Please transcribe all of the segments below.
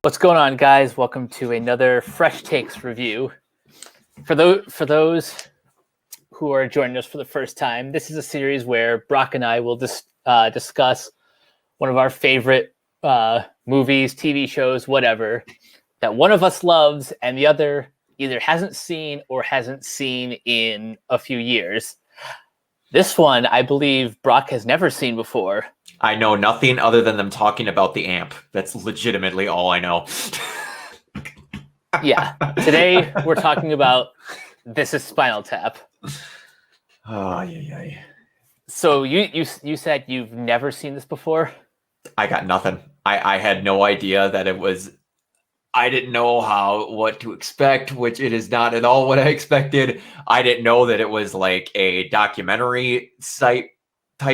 What's going on, guys? Welcome to another Fresh Takes review. For those who are joining us for the first time, this is a series where Brock and I will discuss one of our favorite movies, TV shows, whatever, that one of us loves and the other either hasn't seen or hasn't seen in a few years. This one, I believe, Brock has never seen before. I know nothing other than them talking about the amp. That's legitimately all I know. Yeah. Today, we're talking about This is Spinal Tap. Oh, yeah. So you said you've never seen this before? I got nothing. I had no idea that it was... I didn't know what to expect, which it is not at all what I expected. I didn't know that it was like a documentary type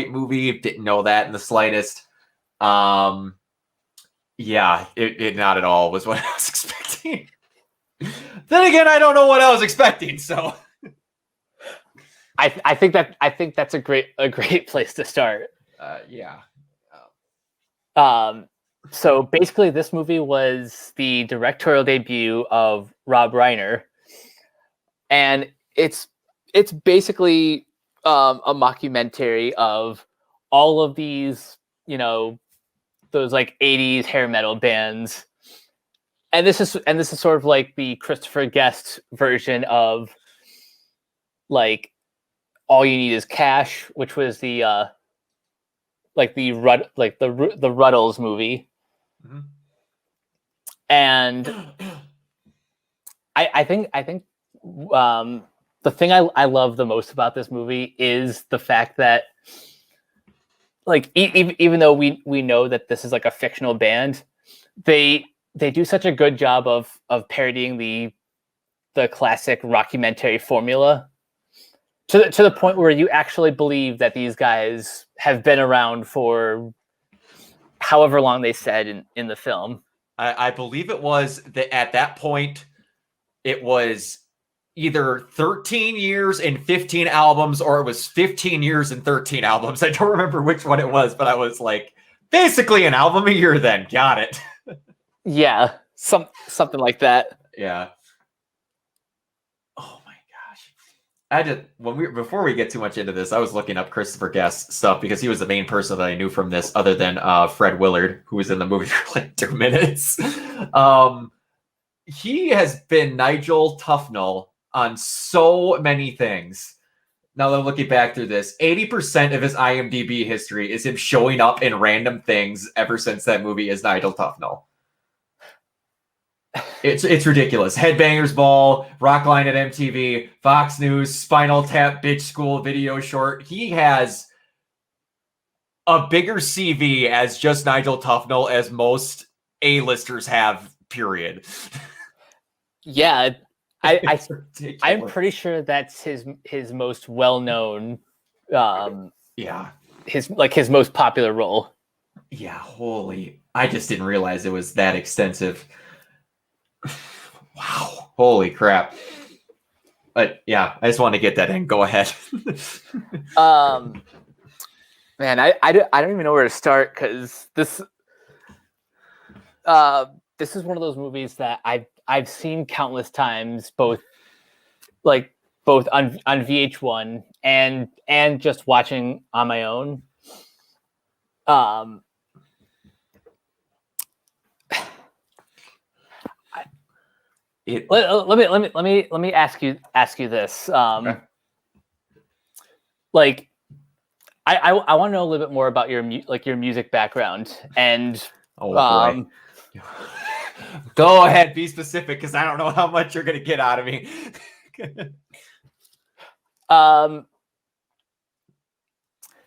movie. Didn't know that in the slightest. Yeah, it not at all was what I was expecting. Then again, I don't know what I was expecting, so I think that's a great place to start. Yeah. So basically, this movie was the directorial debut of Rob Reiner, and it's basically a mockumentary of all of these, those like 80s hair metal bands. And this is sort of like the Christopher Guest version of like All You Need Is Cash, which was the Ruddles movie. Mm-hmm. And I think the thing I love the most about this movie is the fact that, like, even though we know that this is like a fictional band, they do such a good job of parodying the classic rockumentary formula to the point where you actually believe that these guys have been around for however long they said in the film. I believe it was that at that point, it was either 13 years and 15 albums, or it was 15 years and 13 albums. I don't remember which one it was, but I was like, basically an album a year then. Got it. Yeah, something like that. Yeah. Oh my gosh. Before we get too much into this, I was looking up Christopher Guest stuff because he was the main person that I knew from this, other than Fred Willard, who was in the movie for like 2 minutes. He has been Nigel Tufnell on so many things. Now that I'm looking back through this, 80% of his IMDb history is him showing up in random things ever since that movie as Nigel Tufnell. It's ridiculous. Headbangers Ball, Rockline at MTV, Fox News, Spinal Tap, Bitch School video short. He has a bigger CV as just Nigel Tufnell as most A-listers have, period. Yeah, I'm pretty sure that's his most well-known, his most popular role. Yeah, I just didn't realize it was that extensive. Wow, holy crap. But yeah, I just want to get that in. Go ahead. Man, I don't even know where to start, because this is one of those movies that I've seen countless times, both on VH1 and just watching on my own. Let me ask you this. Okay. Like, I want to know a little bit more about your music background and. Oh boy. Go ahead, be specific, because I don't know how much you're gonna get out of me.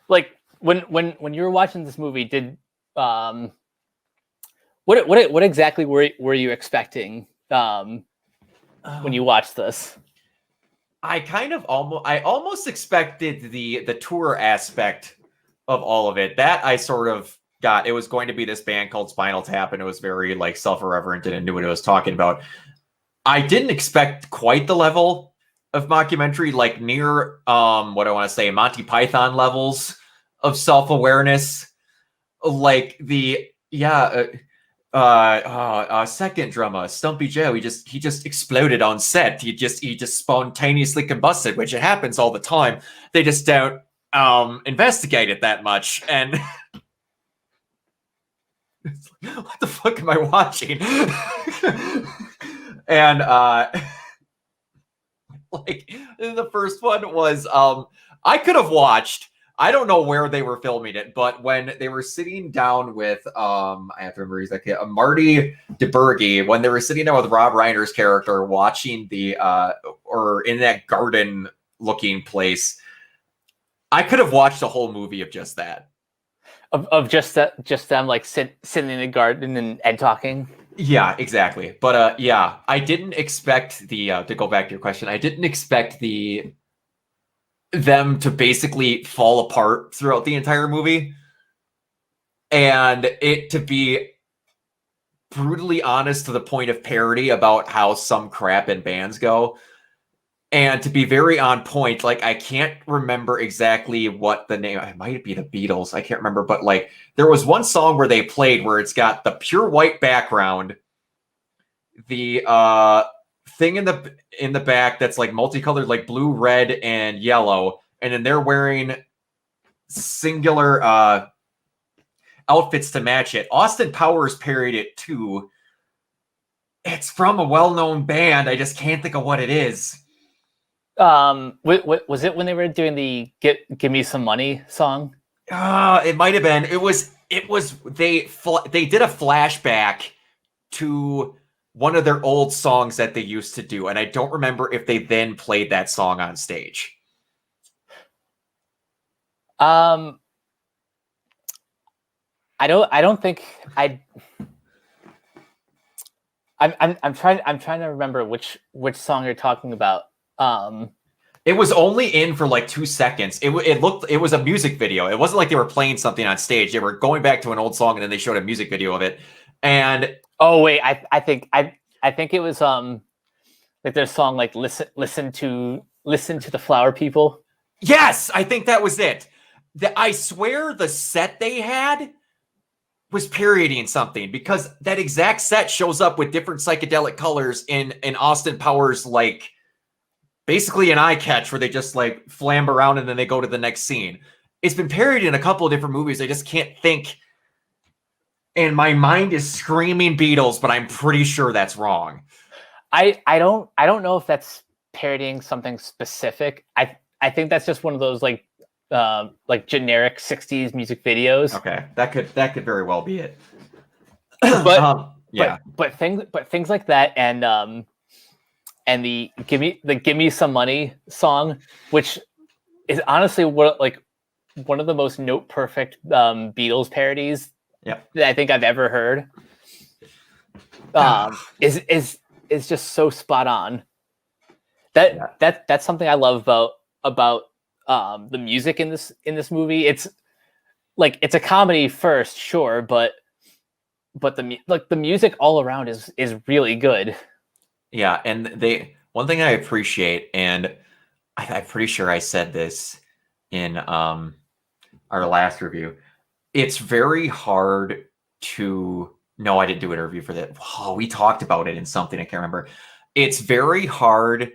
Like when you were watching this movie, did what exactly were you expecting when you watched this? I almost expected the tour aspect of all of it. That I sort of got. It was going to be this band called Spinal Tap, and it was very like self-irreverent and knew what it was talking about. I didn't expect quite the level of mockumentary, like near what I want to say, Monty Python levels of self-awareness. Like second drummer, Stumpy Joe, he just exploded on set. He just spontaneously combusted, which it happens all the time. They just don't investigate it that much. And what the fuck am I watching? And like the first one was I could have watched. I don't know where they were filming it, but when they were sitting down with I have to remember exactly Marty DeBurgi, when they were sitting down with Rob Reiner's character watching the or in that garden looking place, I could have watched a whole movie of just that. Of just them like sitting in the garden and talking. Yeah, exactly. But yeah, I didn't expect the to go back to your question. I didn't expect them to basically fall apart throughout the entire movie, and it to be brutally honest to the point of parody about how some crap in bands go. And to be very on point, like I can't remember exactly what the name, it might be the Beatles, I can't remember, but like there was one song where they played where it's got the pure white background, the thing in the back that's like multicolored, like blue, red, and yellow, and then they're wearing singular outfits to match it. Austin Powers parodied it too. It's from a well-known band. I just can't think of what it is. Was it when they were doing the "Give Me Some Money" song? It might have been. It was. They did a flashback to one of their old songs that they used to do, and I don't remember if they then played that song on stage. I don't think I. I'm trying to remember which song you're talking about. It was only in for like 2 seconds. It was a music video. It wasn't like they were playing something on stage. They were going back to an old song and then they showed a music video of it. And oh wait, I think it was like their song like listen to the Flower People. Yes, I think that was it. I swear the set they had was parodying something, because that exact set shows up with different psychedelic colors in Austin Powers, like basically an eye catch where they just like flambe around and then they go to the next scene. It's been parodied in a couple of different movies. I just can't think. And my mind is screaming Beatles, but I'm pretty sure that's wrong. I don't know if that's parodying something specific. I think that's just one of those like generic 60s music videos. Okay. That could very well be it. But yeah. But things like that and the give me some money song, which is honestly one of the most note perfect Beatles parodies that I think I've ever heard. Is just so spot on. That's something I love about the music in this movie. It's like it's a comedy first, sure, but the music all around is really good. Yeah, and one thing I appreciate, and I'm pretty sure I said this in our last review, it's very hard to. No, I didn't do an interview for that. Oh, we talked about it in something I can't remember. It's very hard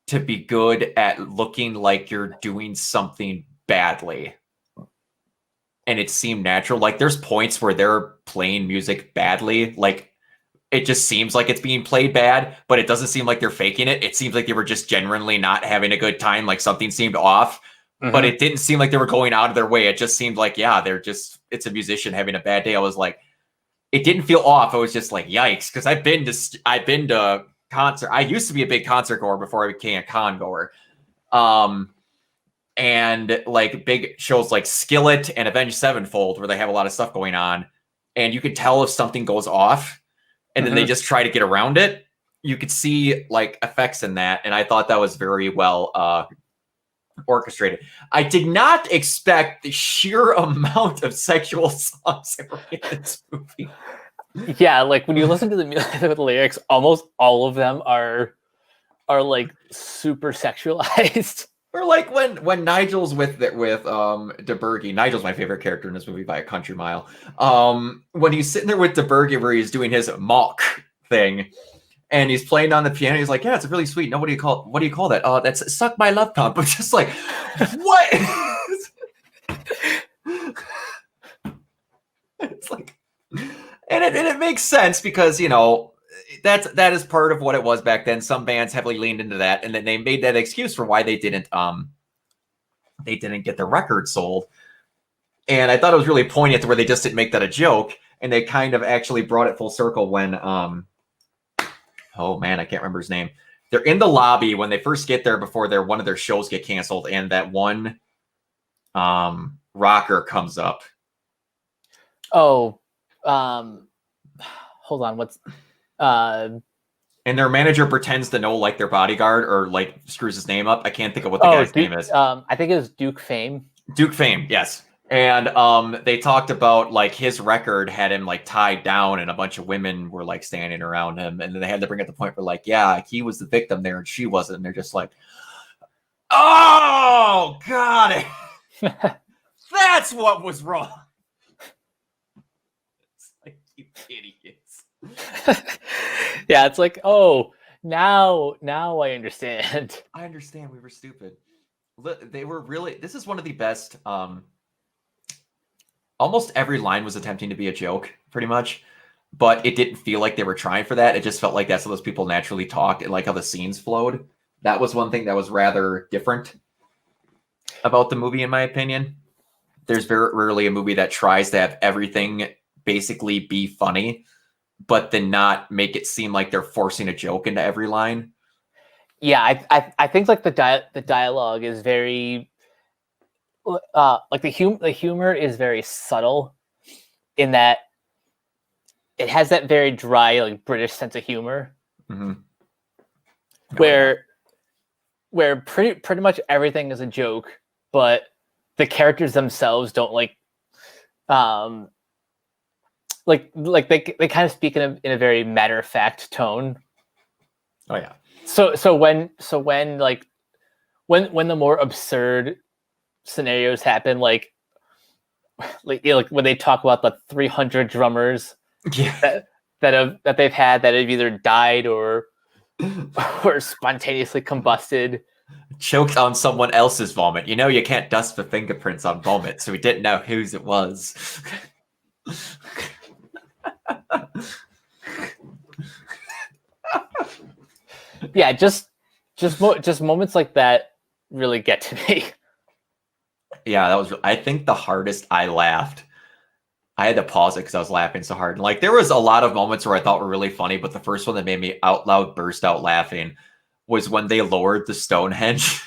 to be good at looking like you're doing something badly, and it seemed natural. Like there's points where they're playing music badly, like. It just seems like it's being played bad, but it doesn't seem like they're faking it. It seems like they were just genuinely not having a good time, like something seemed off. Mm-hmm. But it didn't seem like they were going out of their way. It just seemed like, yeah, it's a musician having a bad day. I was like, it didn't feel off. I was just like, yikes, because I've been to concert. I used to be a big concert goer before I became a con goer. And like big shows like Skillet and Avenged Sevenfold, where they have a lot of stuff going on, and you could tell if something goes off. And then they just try to get around it. You could see like effects in that. And I thought that was very well orchestrated. I did not expect the sheer amount of sexual songs that were in this movie. Yeah, like when you listen to the lyrics, almost all of them are like super sexualized. Or like when Nigel's with DeBerge. Nigel's my favorite character in this movie by a country mile. When he's sitting there with DeBerge where he's doing his mock thing and he's playing on the piano, he's like, yeah, it's really sweet. No, what do you call that? That's suck my love pump. I'm just like, what? It's like, and it makes sense because, you know, that is part of what it was back then. Some bands heavily leaned into that, and then they made that excuse for why they didn't get the record sold. And I thought it was really poignant to where they just didn't make that a joke, and they kind of actually brought it full circle when oh man, I can't remember his name. They're in the lobby when they first get there before one of their shows get canceled, and that one rocker comes up. Oh, hold on, what's and their manager pretends to know like their bodyguard or like screws his name up. I can't think of what the guy's name is. I think it was Duke Fame. Duke Fame, yes. And they talked about like his record had him like tied down and a bunch of women were like standing around him. And then they had to bring up the point where like, yeah, he was the victim there and she wasn't. And they're just like, oh, got it. That's what was wrong. It's like, you idiots. Yeah, it's like, oh, now I understand. I understand we were stupid. They were really, this is one of the best, almost every line was attempting to be a joke, pretty much, but it didn't feel like they were trying for that. It just felt like that's how those people naturally talked and like how the scenes flowed. That was one thing that was rather different about the movie, in my opinion. There's very rarely a movie that tries to have everything basically be funny, but then not make it seem like they're forcing a joke into every line. Yeah, I think like the dialogue is very like the humor is very subtle in that it has that very dry like British sense of humor, mm-hmm. where pretty much everything is a joke, but the characters themselves don't like they kind of speak in a very matter of fact tone. Oh yeah. So when the more absurd scenarios happen, like when they talk about the 300 drummers that they've had that have either died or spontaneously combusted, choked on someone else's vomit. You know, you can't dust for fingerprints on vomit, so we didn't know whose it was. Yeah, just moments like that really get to me. Yeah, that was. I think the hardest I laughed. I had to pause it because I was laughing so hard. And like there was a lot of moments where I thought were really funny, but the first one that made me out loud burst out laughing was when they lowered the Stonehenge.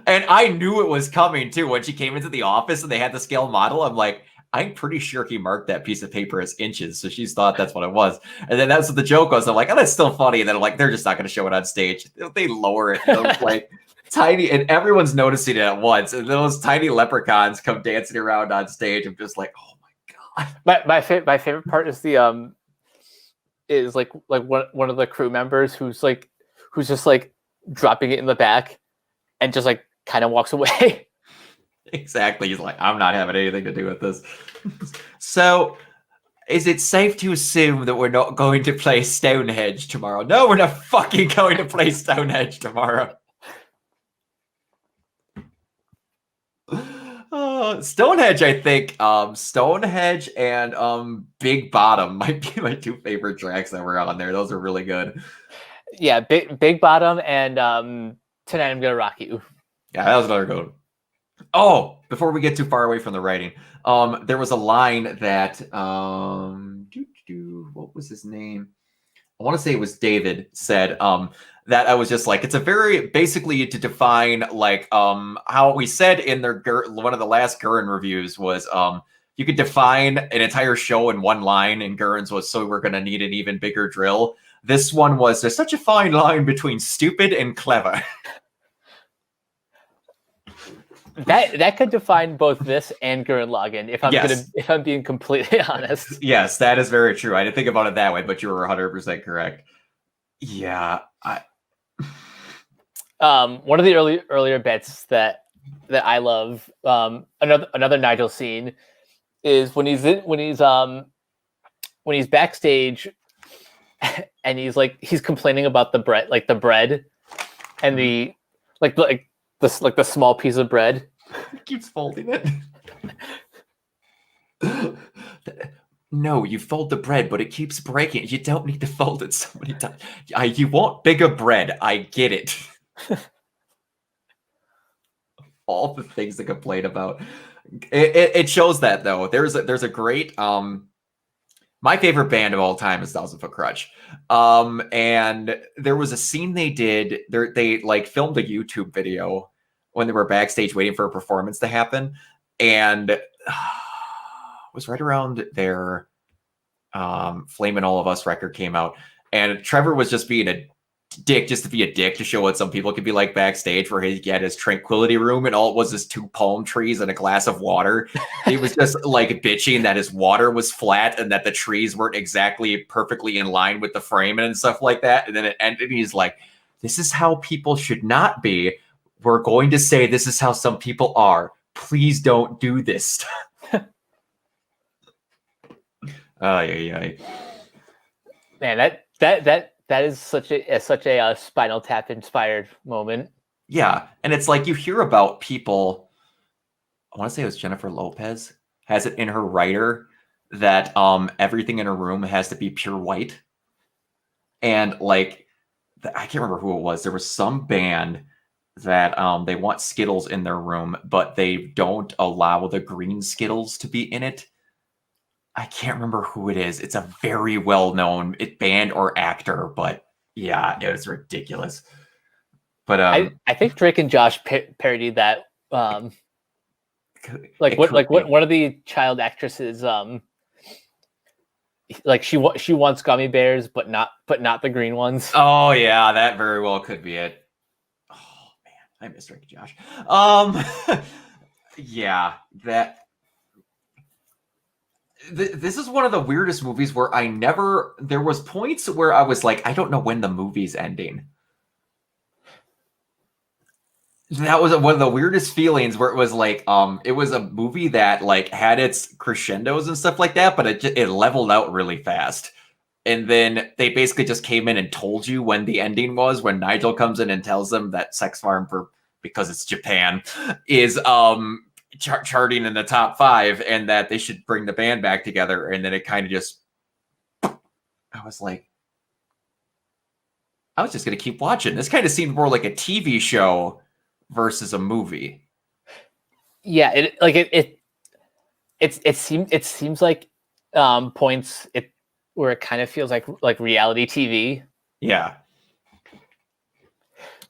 And I knew it was coming too. When she came into the office and they had the scale model, I'm like, I'm pretty sure he marked that piece of paper as inches. So she's thought that's what it was. And then that's what the joke was. I'm like, oh, that's still funny. And then I'm like, they're just not going to show it on stage. They lower it. Those like tiny, and everyone's noticing it at once. And those tiny leprechauns come dancing around on stage. I'm just like, oh my God. My favorite part is the is like one of the crew members who's just like dropping it in the back and just like kind of walks away. Exactly. He's like, I'm not having anything to do with this. So, is it safe to assume that we're not going to play Stonehenge tomorrow? No, we're not fucking going to play Stonehenge tomorrow. Stonehenge, I think. Stonehenge and Big Bottom might be my two favorite tracks that were on there. Those are really good. Yeah, Big Bottom and Tonight I'm Gonna Rock You. Yeah, that was another good one. Oh, before we get too far away from the writing, there was a line that what was his name? I want to say it was David said that I was just like, it's a very basically to define like how we said in their one of the last Gurren reviews was you could define an entire show in one line, and Gurren's was so we're gonna need an even bigger drill. This one was there's such a fine line between stupid and clever. That could define both this and Gurren Lagann if I'm being completely honest. Yes, that is very true. I didn't think about it that way, but you were 100% correct. Yeah, one of the earlier bits that I love, another Nigel scene is when he's backstage and he's complaining about the bread and the small piece of bread. He keeps folding it. No, you fold the bread, but it keeps breaking. You don't need to fold it so many times. You want bigger bread. I get it. All the things to complain about. It shows that, though. There's a great my favorite band of all time is 1,000 Foot Krutch. And there was a scene they did. They like filmed a YouTube video when they were backstage waiting for a performance to happen, and it was right around their "Flamin' All of Us" record came out, and Trevor was just being a dick just to be a dick to show what some people could be like backstage, where he had his tranquility room and all it was is 2 palm trees and a glass of water. He was just like bitching that his water was flat and that the trees weren't exactly perfectly in line with the frame and stuff like that. And then it ended and he's like, this is how people should not be. We're going to say this is how some people are. Please don't do this. Man, that is such a Spinal Tap inspired moment. Yeah, and it's like you hear about people. I want to say it was Jennifer Lopez has it in her writer that everything in her room has to be pure white, and like I can't remember who it was. There was some band that they want Skittles in their room, but they don't allow the green Skittles to be in it. I can't remember who it is. It's a very well-known band or actor, but yeah, it was ridiculous. But I think Drake and Josh parodied that. One of the child actresses, she wants gummy bears, but not the green ones. Oh yeah, that very well could be it. Oh man, I miss Drake and Josh. Yeah, that. This is one of the weirdest movies where there was points where I was like, I don't know when the movie's ending. That was one of the weirdest feelings where it was like, it was a movie that like had its crescendos and stuff like that, but it leveled out really fast. And then they basically just came in and told you when the ending was, when Nigel comes in and tells them that Sex Farm, because it's Japan, is charting in the top 5 and that they should bring the band back together. And then it kind of just, I was like, I was just going to keep watching. This kind of seemed more like a TV show versus a movie. Yeah. It seems like points where it kind of feels like reality TV. Yeah.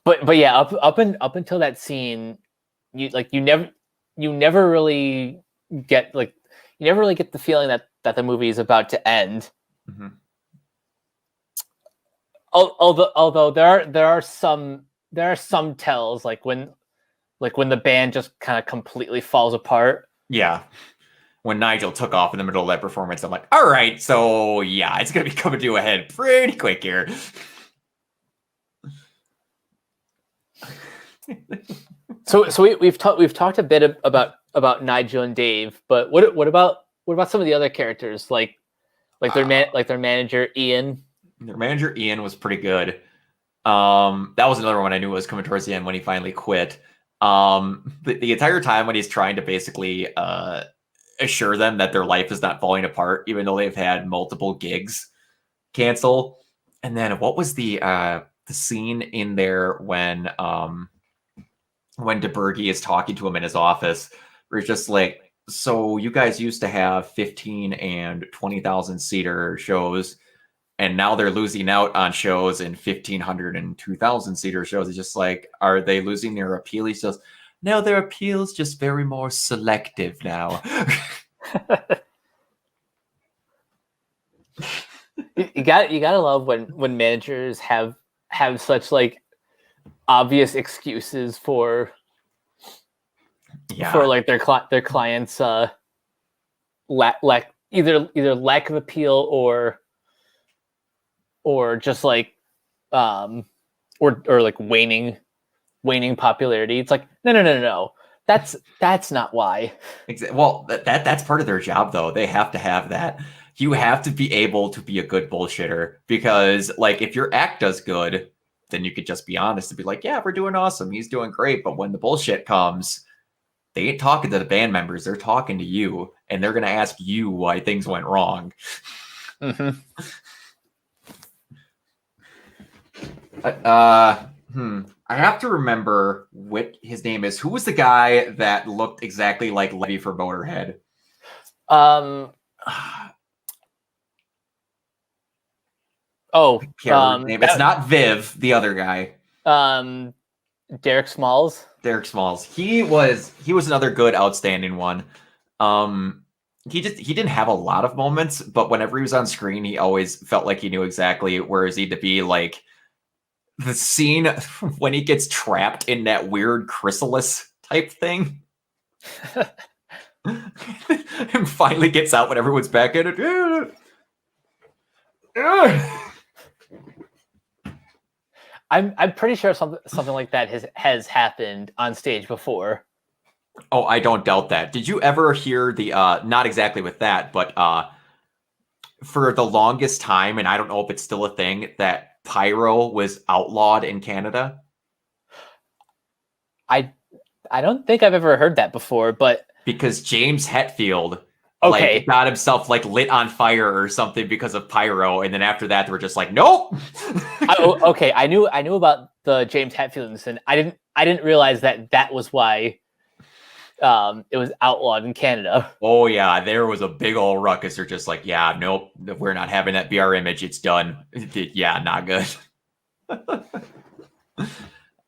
But yeah, up until that scene, you never really get the feeling that the movie is about to end. Mm-hmm. Although there are some tells like when the band just kind of completely falls apart. Yeah. When Nigel took off in the middle of that performance, I'm like, all right, so yeah, it's gonna be coming to a head pretty quick here. So we've talked a bit about Nigel and Dave, but what about some of the other characters like their manager Ian? Their manager Ian was pretty good. That was another one I knew was coming towards the end when he finally quit. The entire time when he's trying to basically assure them that their life is not falling apart, even though they've had multiple gigs cancel. And then what was the scene in there when DeBerge is talking to him in his office, where it's just like, so you guys used to have 15 and 20,000 seater shows, and now they're losing out on shows in 1,500 and 2,000 seater shows. It's just like, are they losing their appeal? He says, no, their appeal's just very more selective now. you gotta love when managers have such like obvious excuses for like their clients lack either lack of appeal or just like or like waning waning popularity. It's like, no. That's not why. Well, that's part of their job, though. They have to have that. You have to be able to be a good bullshitter because, like, if your act does good, then you could just be honest and be like, yeah, we're doing awesome. He's doing great. But when the bullshit comes, they ain't talking to the band members. They're talking to you, and they're going to ask you why things went wrong. Mm-hmm. I have to remember what his name is. Who was the guy that looked exactly like Letty for Motorhead? Name. It's not Viv, the other guy. Derek Smalls. Derek Smalls. He was another good, outstanding one. He didn't have a lot of moments, but whenever he was on screen, he always felt like he knew exactly where he to be. Like the scene when he gets trapped in that weird chrysalis type thing. And finally gets out when everyone's back in it. I'm pretty sure something like that has happened on stage before. Oh, I don't doubt that. Did you ever hear the not exactly with that, but for the longest time, and I don't know if it's still a thing, that pyro was outlawed in Canada? I don't think I've ever heard that before, but because James Hetfield okay. got himself lit on fire or something because of pyro, and then after that they were just like, nope. Okay, I knew about the James Hetfield incident. I didn't realize that was why it was outlawed in Canada. Oh yeah, there was a big old ruckus. They're just like, yeah, nope, we're not having that be our image. It's done. Yeah, not good.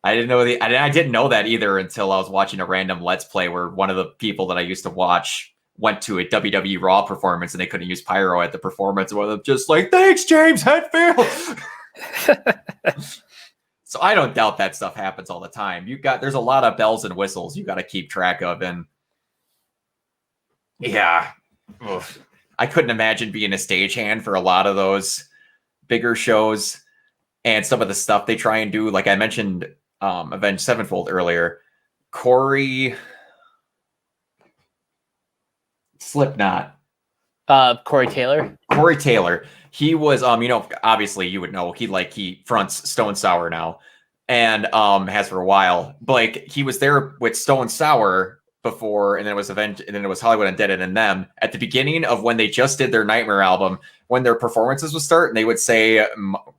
I didn't know that either until I was watching a random Let's Play where one of the people that I used to watch went to a WWE Raw performance and they couldn't use pyro at the performance. One of them just like, thanks, James Hetfield. So I don't doubt that stuff happens all the time. There's a lot of bells and whistles you got to keep track of, and yeah, I couldn't imagine being a stagehand for a lot of those bigger shows and some of the stuff they try and do. Like I mentioned, Avenged Sevenfold earlier. Corey Slipknot. Corey Taylor. Corey Taylor. He was, obviously you would know he fronts Stone Sour now, and has for a while. But like he was there with Stone Sour before, and then it was Hollywood Undead and them at the beginning of when they just did their Nightmare album. When their performances would start, and they would say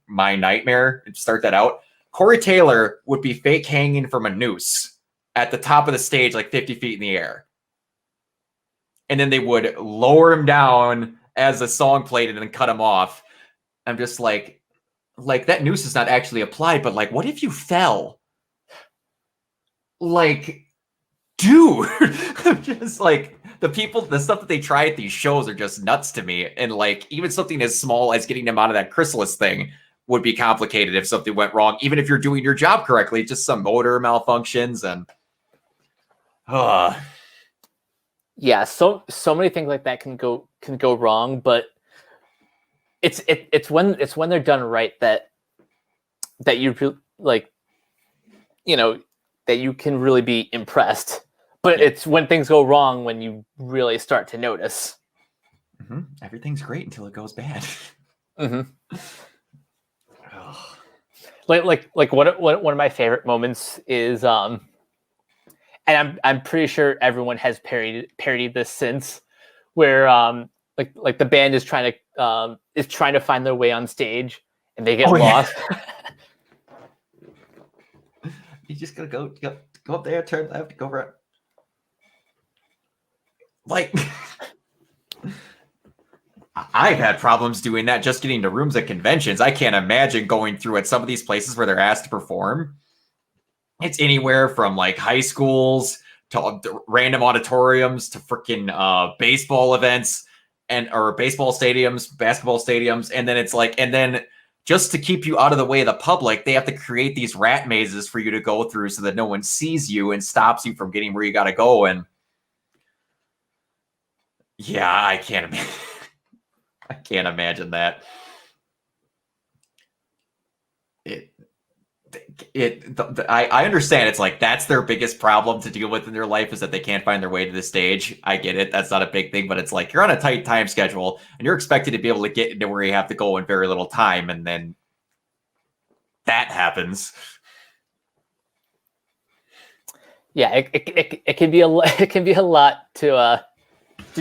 "My Nightmare" and start that out. Corey Taylor would be fake hanging from a noose at the top of the stage, like 50 feet in the air. And then they would lower him down as the song played and then cut him off. I'm just like that noose is not actually applied, but like, what if you fell? Like, dude, just like the stuff that they try at these shows are just nuts to me. And like, even something as small as getting them out of that chrysalis thing would be complicated if something went wrong, even if you're doing your job correctly, just some motor malfunctions and yeah, so many things like that can go wrong, but it's when they're done right that you like, that you can really be impressed. But it's when things go wrong when you really start to notice. Mm-hmm. Everything's great until it goes bad. Mm-hmm. Like one of my favorite moments is and I'm pretty sure everyone has parodied this since, where like the band is trying to find their way on stage and they get lost. You just gotta go up there, turn left, go right. Like I've had problems doing that, just getting to rooms at conventions. I can't imagine going through at some of these places where they're asked to perform. It's anywhere from like high schools to random auditoriums to freaking baseball events or baseball stadiums, basketball stadiums. And then it's like, and then just to keep you out of the way of the public, they have to create these rat mazes for you to go through so that no one sees you and stops you from getting where you got to go. And yeah, I can't imagine. I can't imagine that. I understand it's like that's their biggest problem to deal with in their life is that they can't find their way to the stage. I get it. That's not a big thing, but it's like you're on a tight time schedule and you're expected to be able to get into where you have to go in very little time, and then that happens. Yeah, it can be it can be a lot to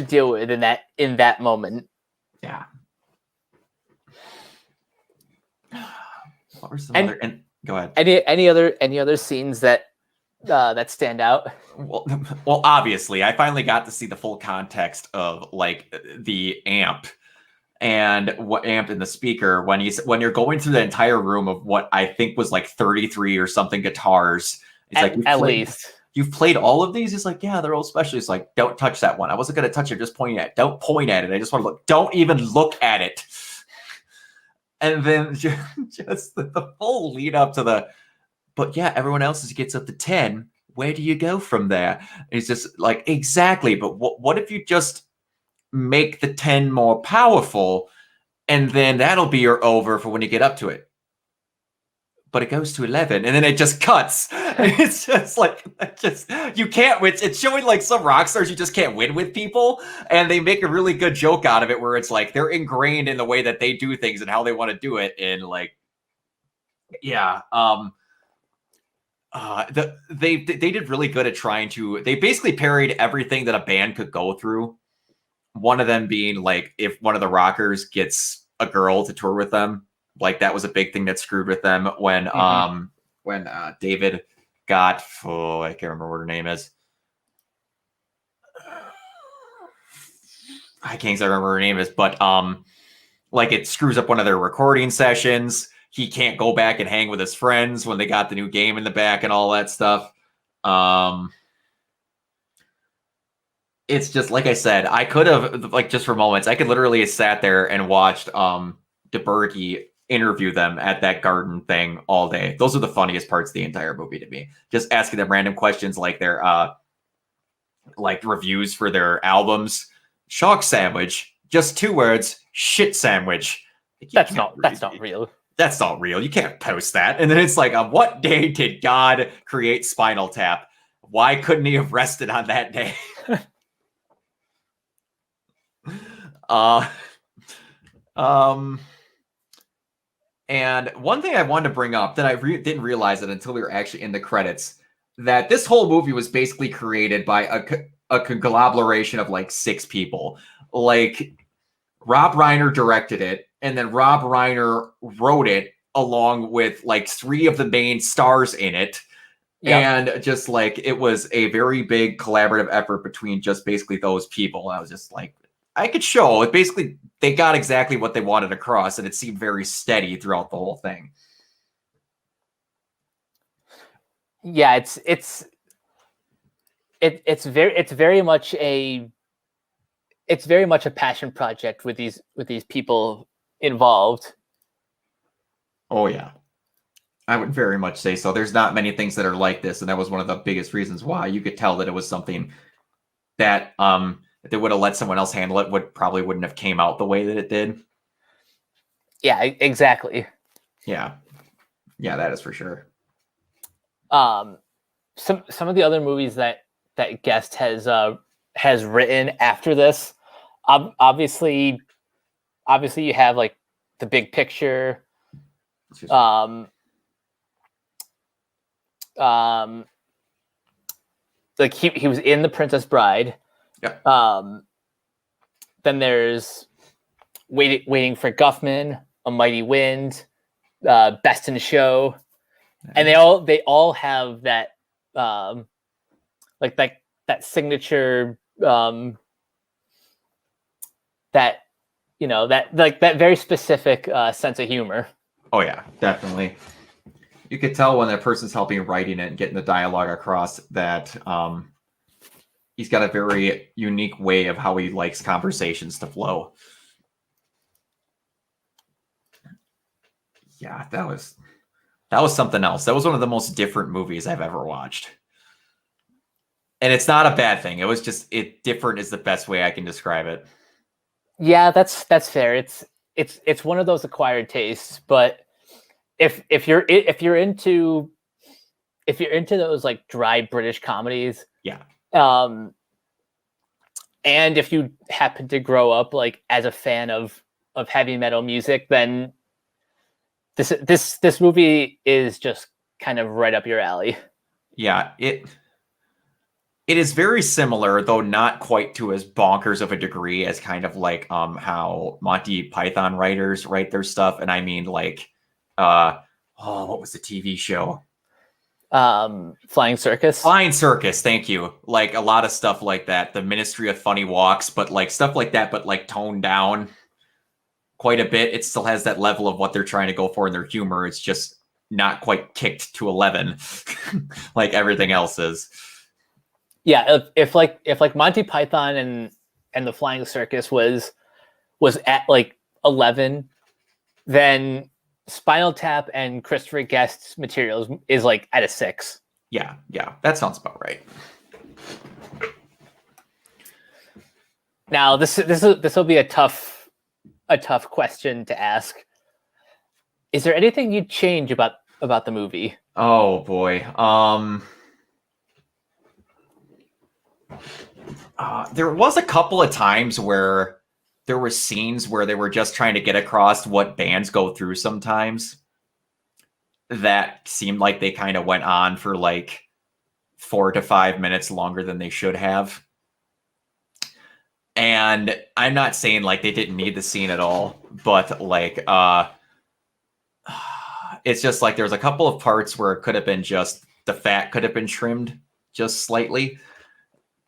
deal with in that moment. Yeah. What were some other? And go ahead. Any other scenes that stand out? Well, obviously, I finally got to see the full context of like the amp and what amp in the speaker when you're going through the entire room of what I think was like 33 or something guitars. It's at least. You've played all of these? It's like, yeah, they're all special. It's like, don't touch that one. I wasn't going to touch it, just pointing at it. Don't point at it. I just want to look. Don't even look at it. And then just the full lead up to the, but yeah, everyone else gets up to 10. Where do you go from there? It's just like, exactly. But what if you just make the 10 more powerful and then that'll be your over for when you get up to it? But it goes to 11 and then it just cuts. It's just like, you can't win. It's showing like some rock stars you just can't win with people. And they make a really good joke out of it where it's like they're ingrained in the way that they do things and how they want to do it. And like, yeah. They did really good at trying to, they basically parried everything that a band could go through. One of them being like, if one of the rockers gets a girl to tour with them, like that was a big thing that screwed with them when David got, I can't remember what her name is. I can't remember her name is, but like it screws up one of their recording sessions. He can't go back and hang with his friends when they got the new game in the back and all that stuff. It's just like I said, I could have, like, just for moments, I could literally have sat there and watched DeBerge interview them at that garden thing all day. Those are the funniest parts of the entire movie to me. Just asking them random questions like their like reviews for their albums. Shock sandwich, just 2 words, shit sandwich. That's not real. That's not real. You can't post that. And then it's like, on what day did God create Spinal Tap? Why couldn't he have rested on that day? And one thing I wanted to bring up that I didn't realize it until we were actually in the credits, that this whole movie was basically created by a conglomeration of like 6 people. Like Rob Reiner directed it, and then Rob Reiner wrote it along with like 3 of the main stars in it. Yep. And just like, it was a very big collaborative effort between just basically those people. I was just like, I could show it. Basically, they got exactly what they wanted across, and it seemed very steady throughout the whole thing. Yeah, it's very much a passion project with these people involved. Oh yeah, I would very much say so. There's not many things that are like this, and that was one of the biggest reasons why you could tell that it was something that if they would have let someone else handle it, probably wouldn't have came out the way that it did. Yeah, exactly. Yeah, that is for sure. Some of the other movies that Guest has written after this, obviously you have like The Big Picture. Like he was in The Princess Bride. Yeah. Then there's Waiting for Guffman, A Mighty Wind, Best in Show, and they all have that like that signature that that very specific sense of humor. Oh yeah, definitely. You could tell when that person's helping writing it and getting the dialogue across that he's got a very unique way of how he likes conversations to flow. Yeah, that was something else. That was one of the most different movies I've ever watched. And it's not a bad thing. It was just, different is the best way I can describe it. Yeah, that's fair. It's one of those acquired tastes, but if you're into those like dry British comedies, Yeah. And if you happen to grow up like as a fan of heavy metal music, then this movie is just kind of right up your alley. Yeah, it is very similar, though not quite to as bonkers of a degree as kind of like how Monty Python writers write their stuff. And I mean like what was the TV show? Flying Circus. Flying Circus, thank you. Like a lot of stuff like that. The Ministry of Funny Walks, but like stuff like that, but like toned down quite a bit. It still has that level of what they're trying to go for in their humor. It's just not quite kicked to 11 like everything else is. Yeah, if Monty Python and the Flying Circus was at like 11, then Spinal Tap and Christopher Guest's Materials is like at a 6. Yeah, that sounds about right. Now this will be a tough question to ask. Is there anything you'd change about the movie? Oh boy. There was a couple of times where there were scenes where they were just trying to get across what bands go through sometimes. That seemed like they kind of went on for like 4 to 5 minutes longer than they should have. And I'm not saying like they didn't need the scene at all, but like it's just like there's a couple of parts where it could have been just the fat could have been trimmed just slightly.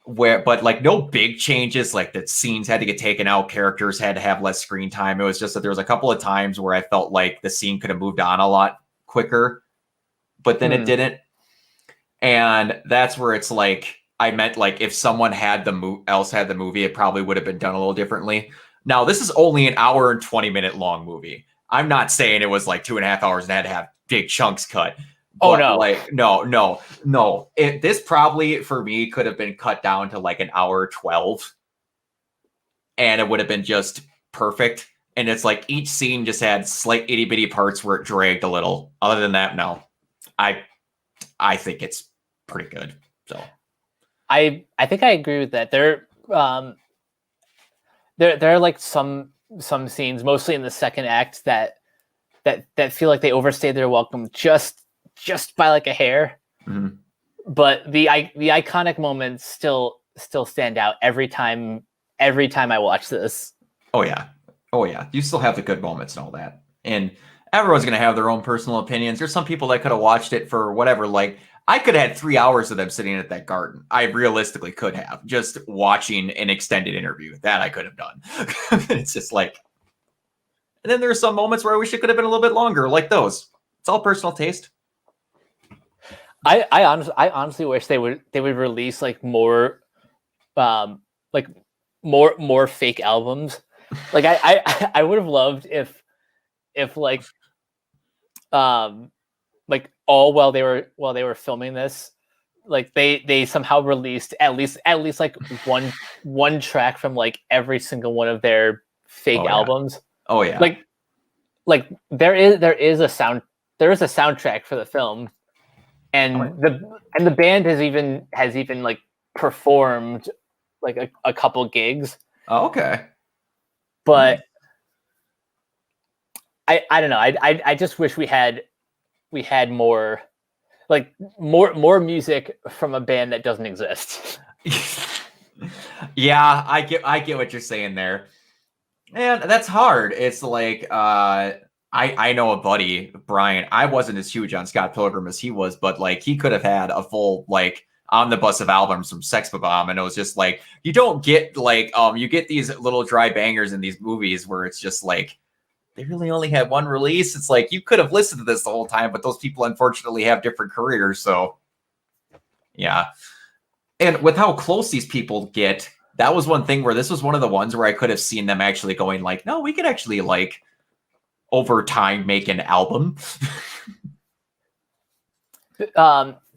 But like no big changes, like the scenes had to get taken out, characters had to have less screen time. It was just that there was a couple of times where I felt like the scene could have moved on a lot quicker, but then it didn't. And that's where it's like, I meant like if someone had the movie, it probably would have been done a little differently. Now, this is only an hour and 20-minute long movie. I'm not saying it was like 2.5 hours and had to have big chunks cut. Oh, no. Like, no. This probably, for me, could have been cut down to like an hour 12. And it would have been just perfect. And it's like each scene just had slight itty-bitty parts where it dragged a little. Other than that, no. I think it's pretty good. So I think I agree with that. There are like some scenes, mostly in the second act, that feel like they overstayed their welcome just by like a hair. Mm-hmm. But the iconic moments still stand out every time I watch this. Oh yeah. You still have the good moments and all that. And everyone's going to have their own personal opinions. There's some people that could have watched it for whatever. Like, I could have had 3 hours of them sitting at that garden. I realistically could have, just watching an extended interview. That I could have done. It's just like, and then there's some moments where I wish it could have been a little bit longer, like those. It's all personal taste. I honestly wish they would release like more more fake albums. Like I would have loved if like all while they were filming this, like they somehow released at least like one track from like every single one of their fake albums. Oh yeah. Like there is a soundtrack for the film, and the band has even like performed like a couple gigs. Oh, okay. But I don't know. I just wish we had more music from a band that doesn't exist. Yeah, I get what you're saying there. And that's hard. It's like I know a buddy, Brian. I wasn't as huge on Scott Pilgrim as he was, but like he could have had a full like omnibus of albums from Sex Bomb, and it was just like you don't get like you get these little dry bangers in these movies where it's just like they really only had one release. It's like you could have listened to this the whole time, but those people unfortunately have different careers. So yeah. And with how close these people get, that was one thing where this was one of the ones where I could have seen them actually going like, no, we could actually like over time make an album.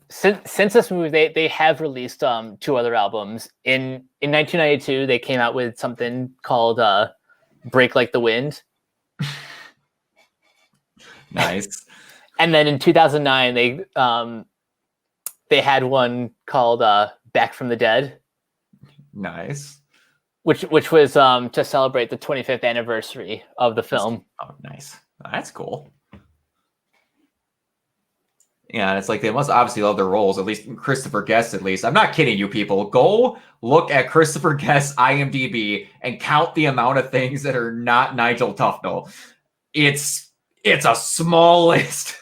Since this movie, they have released 2 other albums. In 1992, they came out with something called "Break Like the Wind." Nice. And then in 2009, they had one called Back from the Dead. Nice. Which was to celebrate the 25th anniversary of the film. Oh, nice. That's cool. Yeah, it's like they must obviously love their roles, at least Christopher Guest, at least. I'm not kidding you, people. Go look at Christopher Guest's IMDb and count the amount of things that are not Nigel Tufnell. It's a small list.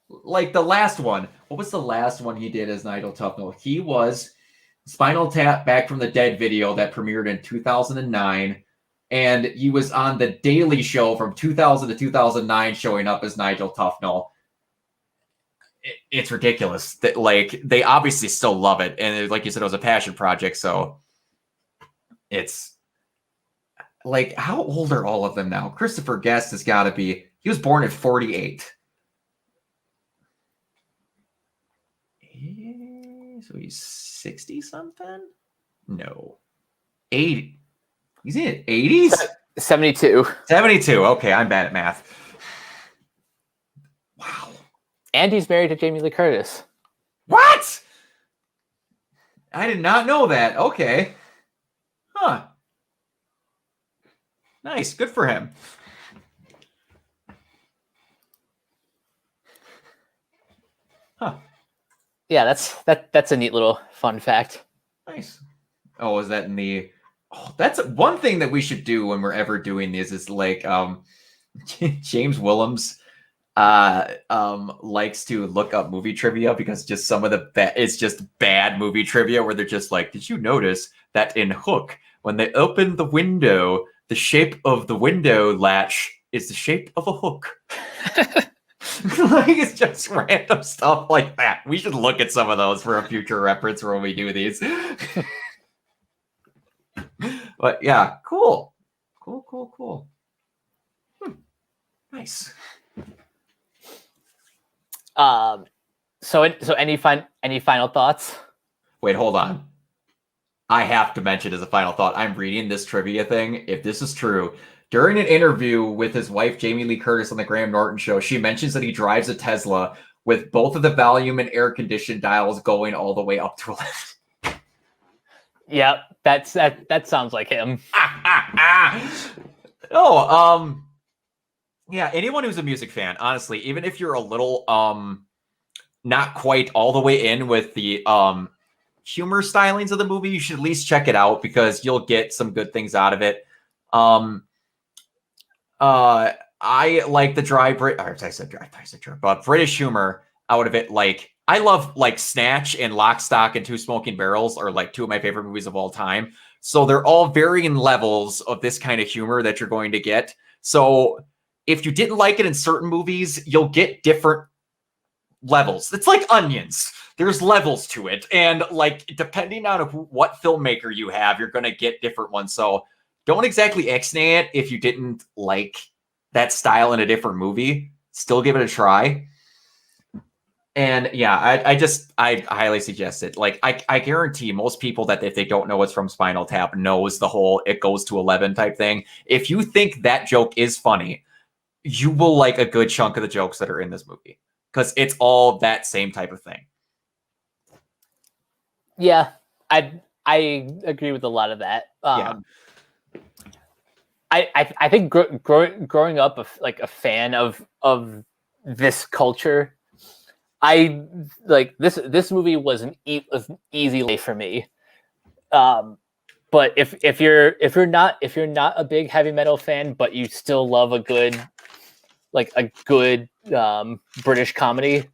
Like the last one. What was the last one he did as Nigel Tufnell? He was Spinal Tap Back from the Dead video that premiered in 2009. And he was on The Daily Show from 2000 to 2009 showing up as Nigel Tufnell. It's ridiculous. That, like, they obviously still love it. And like you said, it was a passion project. So it's like, how old are all of them now? Christopher Guest has got to be, he was born at 48. So he's 60 something? No. 80. He's in his 80s? 72. 72. Okay, I'm bad at math. Wow. And he's married to Jamie Lee Curtis. What? I did not know that. Okay. Huh. Nice. Good for him. Huh. Yeah, that's a neat little fun fact. Nice. Oh, is that in the... Oh, that's one thing that we should do when we're ever doing this is like James Willems likes to look up movie trivia because just some of the it's just bad movie trivia where they're just like, did you notice that in Hook, when they open the window, the shape of the window latch is the shape of a hook? Like, it's just random stuff like that. We should look at some of those for a future reference when we do these. But yeah, cool. Nice. So any final thoughts? Wait, hold on. I have to mention as a final thought, I'm reading this trivia thing. If this is true, during an interview with his wife, Jamie Lee Curtis, on the Graham Norton show, she mentions that he drives a Tesla with both of the volume and air condition dials going all the way up to 11. Yep, that sounds like him. Yeah, anyone who's a music fan, honestly, even if you're a little not quite all the way in with the humor stylings of the movie, you should at least check it out because you'll get some good things out of it. I like the British humor out of it. Like, I love like Snatch and Lock, Stock, and Two Smoking Barrels are like two of my favorite movies of all time. So they're all varying levels of this kind of humor that you're going to get. So if you didn't like it in certain movies, you'll get different levels. It's like onions. There's levels to it. And like, depending on what filmmaker you have, you're going to get different ones. So don't exactly ixnay it if you didn't like that style in a different movie. Still give it a try. And yeah, I highly suggest it. Like, I guarantee most people that if they don't know what's from Spinal Tap knows the whole it goes to 11 type thing. If you think that joke is funny, you will like a good chunk of the jokes that are in this movie because it's all that same type of thing. Yeah, I agree with a lot of that. Yeah. I think growing up a fan of this culture, I like this movie was an easy life for me. But if you're not a big heavy metal fan, but you still love a good British comedy,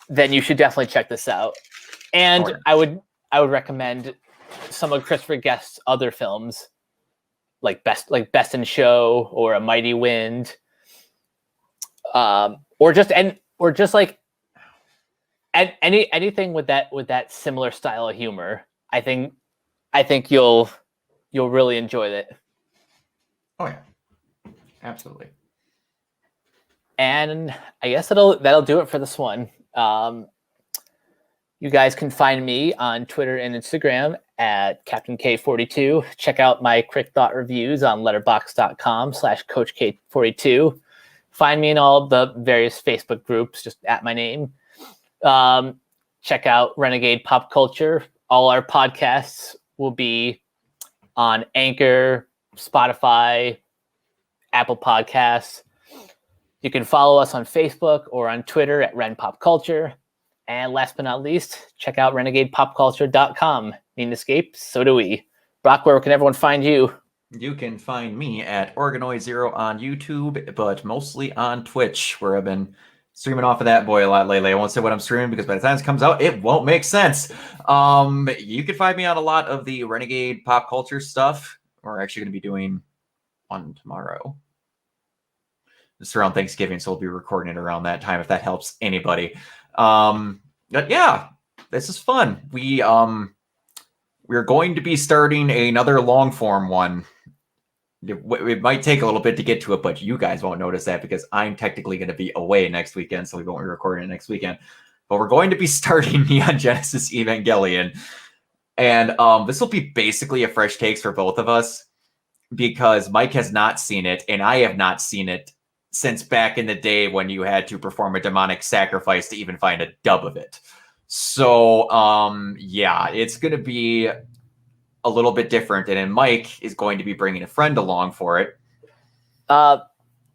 then you should definitely check this out. And I would recommend some of Christopher Guest's other films, like Best in Show or A Mighty Wind, or just like anything with that similar style of humor. I think you'll really enjoy it. Oh yeah, absolutely. And I guess that'll do it for this one. You guys can find me on Twitter and Instagram at Captain K42. Check out my quick thought reviews on letterboxd.com/CoachK42. Find me in all the various Facebook groups, just at my name. Check out Renegade Pop Culture. All our podcasts will be on Anchor, Spotify, Apple Podcasts. You can follow us on Facebook or on Twitter at Ren Pop Culture. And last but not least, check out renegadepopculture.com. Need an escape? So do we. Brock, where can everyone find you? You can find me at Organoid0 on YouTube, but mostly on Twitch, where I've been streaming off of that boy a lot lately. I won't say what I'm streaming because by the time it comes out, it won't make sense. You can find me on a lot of the Renegade Pop Culture stuff. We're actually going to be doing one tomorrow. It's around Thanksgiving, so we'll be recording it around that time if that helps anybody. But yeah, this is fun. We're going to be starting another long form one. It might take a little bit to get to it, but you guys won't notice that because I'm technically going to be away next weekend, so we won't be recording it next weekend. But we're going to be starting Neon Genesis Evangelion, and this will be basically a fresh takes for both of us because Mike has not seen it, and I have not seen it since back in the day when you had to perform a demonic sacrifice to even find a dub of it. So, yeah, it's going to be a little bit different. And then Mike is going to be bringing a friend along for it.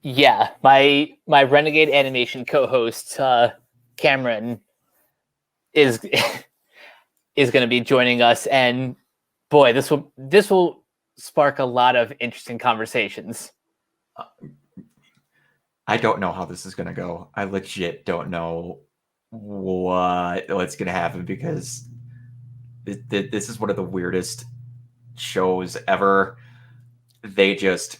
Yeah, my Renegade Animation co-host, Cameron, is going to be joining us. And boy, this will spark a lot of interesting conversations. I don't know how this is going to go. I legit don't know what's going to happen because this is one of the weirdest shows ever. Gainax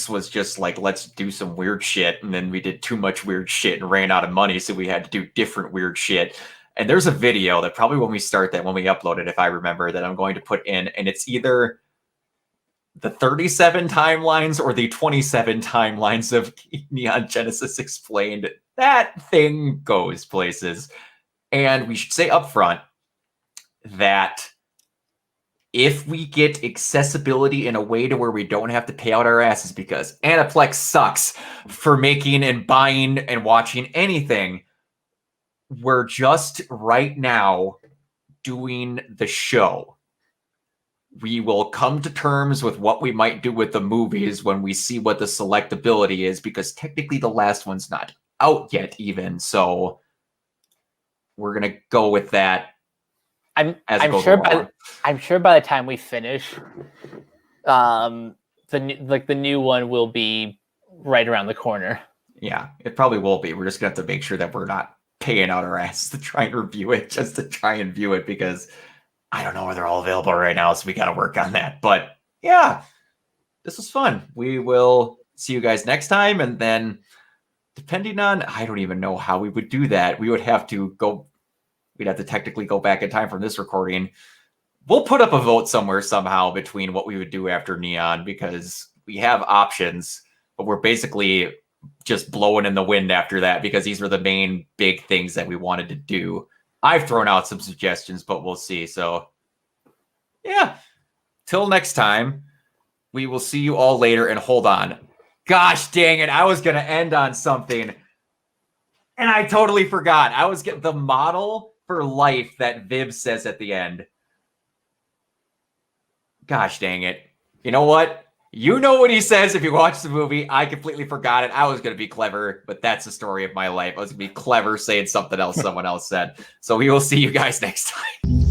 was just like, let's do some weird shit. And then we did too much weird shit and ran out of money. So we had to do different weird shit. And there's a video that probably when we upload it, if I remember, that I'm going to put in, and it's either the 37 timelines or the 27 timelines of Neon Genesis Explained. That thing goes places. And we should say up front that if we get accessibility in a way to where we don't have to pay out our asses, because Aniplex sucks for making and buying and watching anything, we're just right now doing the show. We will come to terms with what we might do with the movies when we see what the selectability is, because technically the last one's not out yet even. So we're going to go with that. I'm sure by the time we finish, the new one will be right around the corner. Yeah, it probably will be. We're just going to have to make sure that we're not paying out our ass to try and review it, just to try and view it, because I don't know where they're all available right now, so we got to work on that. But yeah, this was fun. We will see you guys next time, and then depending on, I don't even know how we would do that. We'd have to technically go back in time from this recording. We'll put up a vote somewhere somehow between what we would do after Neon, because we have options, but we're basically just blowing in the wind after that because these were the main big things that we wanted to do. I've thrown out some suggestions, but we'll see. So, yeah. Till next time, we will see you all later. And hold on. Gosh dang it. I was going to end on something. And I totally forgot. I was getting the model for life that Viv says at the end. Gosh dang it. You know what? You know what he says if you watch the movie. I completely forgot it. I was going to be clever, but that's the story of my life. I was going to be clever saying something else someone else said. So we will see you guys next time.